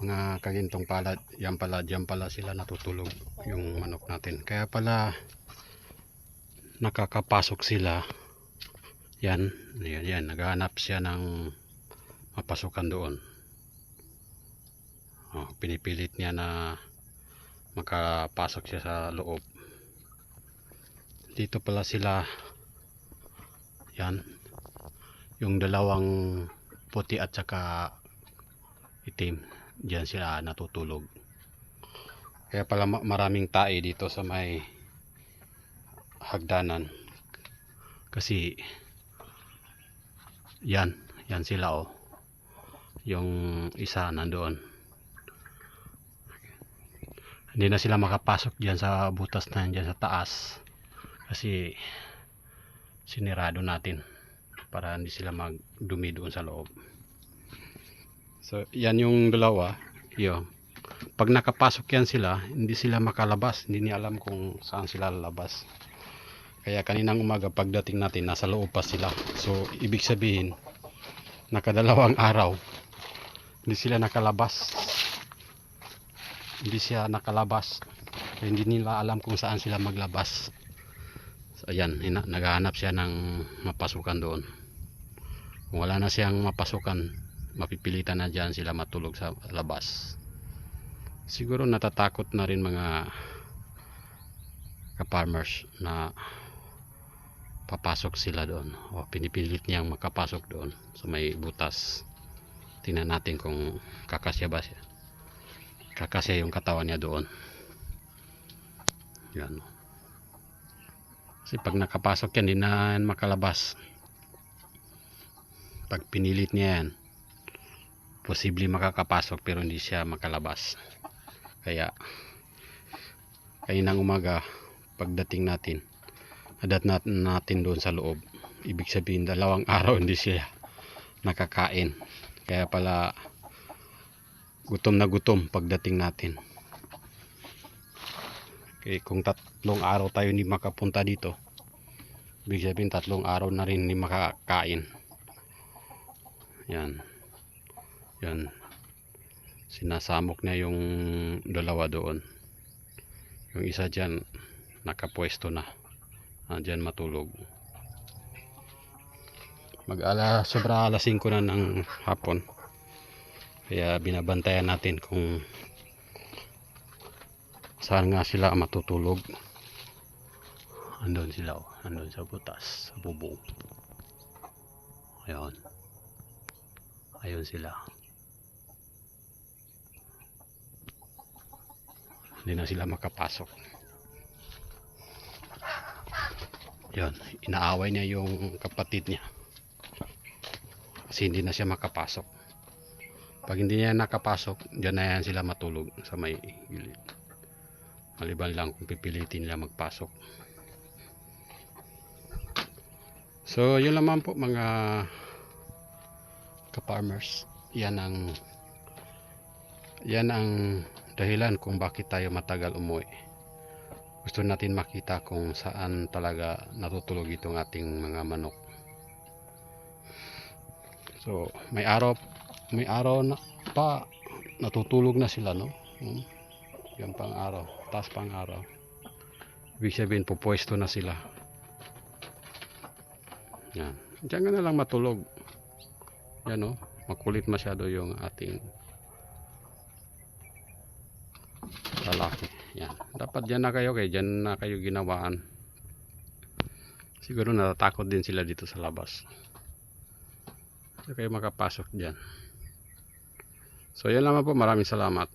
mga kagintong palad, yan pala, dyan pala sila natutulog yung manok natin. Kaya pala nakakapasok sila. Yan, yan, naghahanap siya ng mapasukan doon. Pinipilit niya na makapasok siya sa loob. Dito pala sila, yan, yung dalawang puti at saka itim, diyan sila natutulog. Kaya pala maraming tae dito sa may hagdanan, kasi yan sila, oh, yung isa nandoon. Hindi na sila makapasok diyan sa butas na yan, sa taas, kasi sinirado natin para hindi sila magdumi doon sa loob. So yan yung dalawa, yun. Pag nakapasok yan sila, hindi sila makalabas, hindi niya alam kung saan sila lalabas. Kaya kaninang umaga pagdating natin, nasa loob pa sila. So ibig sabihin, nakadalawang araw hindi sila nakalabas, hindi siya nakalabas. Kaya hindi nila alam kung saan sila maglabas. So ayan, naghahanap siya ng mapasukan doon. Kung wala na siyang mapasukan, mapipilitan na dyan sila matulog sa labas. Siguro natatakot na rin mga ka-farmers na papasok sila doon, o pinipilit niyang makapasok doon sa may butas. Tingnan natin kung kakasya ba siya, kakasya yung katawan niya doon. Yan, kasi pag nakapasok yan, hindi na makalabas. Pag pinilit niya yan, posible makakapasok pero hindi siya makalabas. Kaya kaninang umaga pagdating natin, adat natin doon sa loob. Ibig sabihin dalawang araw hindi siya nakakain. Kaya pala gutom na gutom pagdating natin. Okay, kung 3 araw tayo hindi makapunta dito, ibig sabihin 3 araw na rin hindi makakain. Yan, yan, sinasamok niya yung dalawa doon. Yung isa dyan nakapwesto na, dyan matulog. Sobra alas 5 na ng hapon, kaya binabantayan natin kung saan nga sila matutulog. Andun sila, oh, andun sa butas, sa bubong. Ayun, ayun sila. Hindi na sila makapasok. Yun, inaaway niya yung kapatid niya kasi hindi na siya makapasok. Pag hindi niya nakapasok, dyan na yan sila matulog sa may gilid. Maliban lang kung pipilitin nila magpasok. So yun naman po mga ka-farmers, yan ang dahilan kung bakit tayo matagal umuwi. Gusto natin makita kung saan talaga natutulog itong ating mga manok. So may araw na pa natutulog na sila, no? Yan pang araw, taas pang araw. Ibig sabihin pupwesto na sila. Yan, diyan ka na lang matulog. Yan, no? Makulit masyado yung ating lalaki. Yan, dapat dyan na kayo, kaya dyan na kayo ginawaan. Siguro natatakot din sila dito sa labas, so kayo makapasok dyan. So yan naman po, maraming salamat.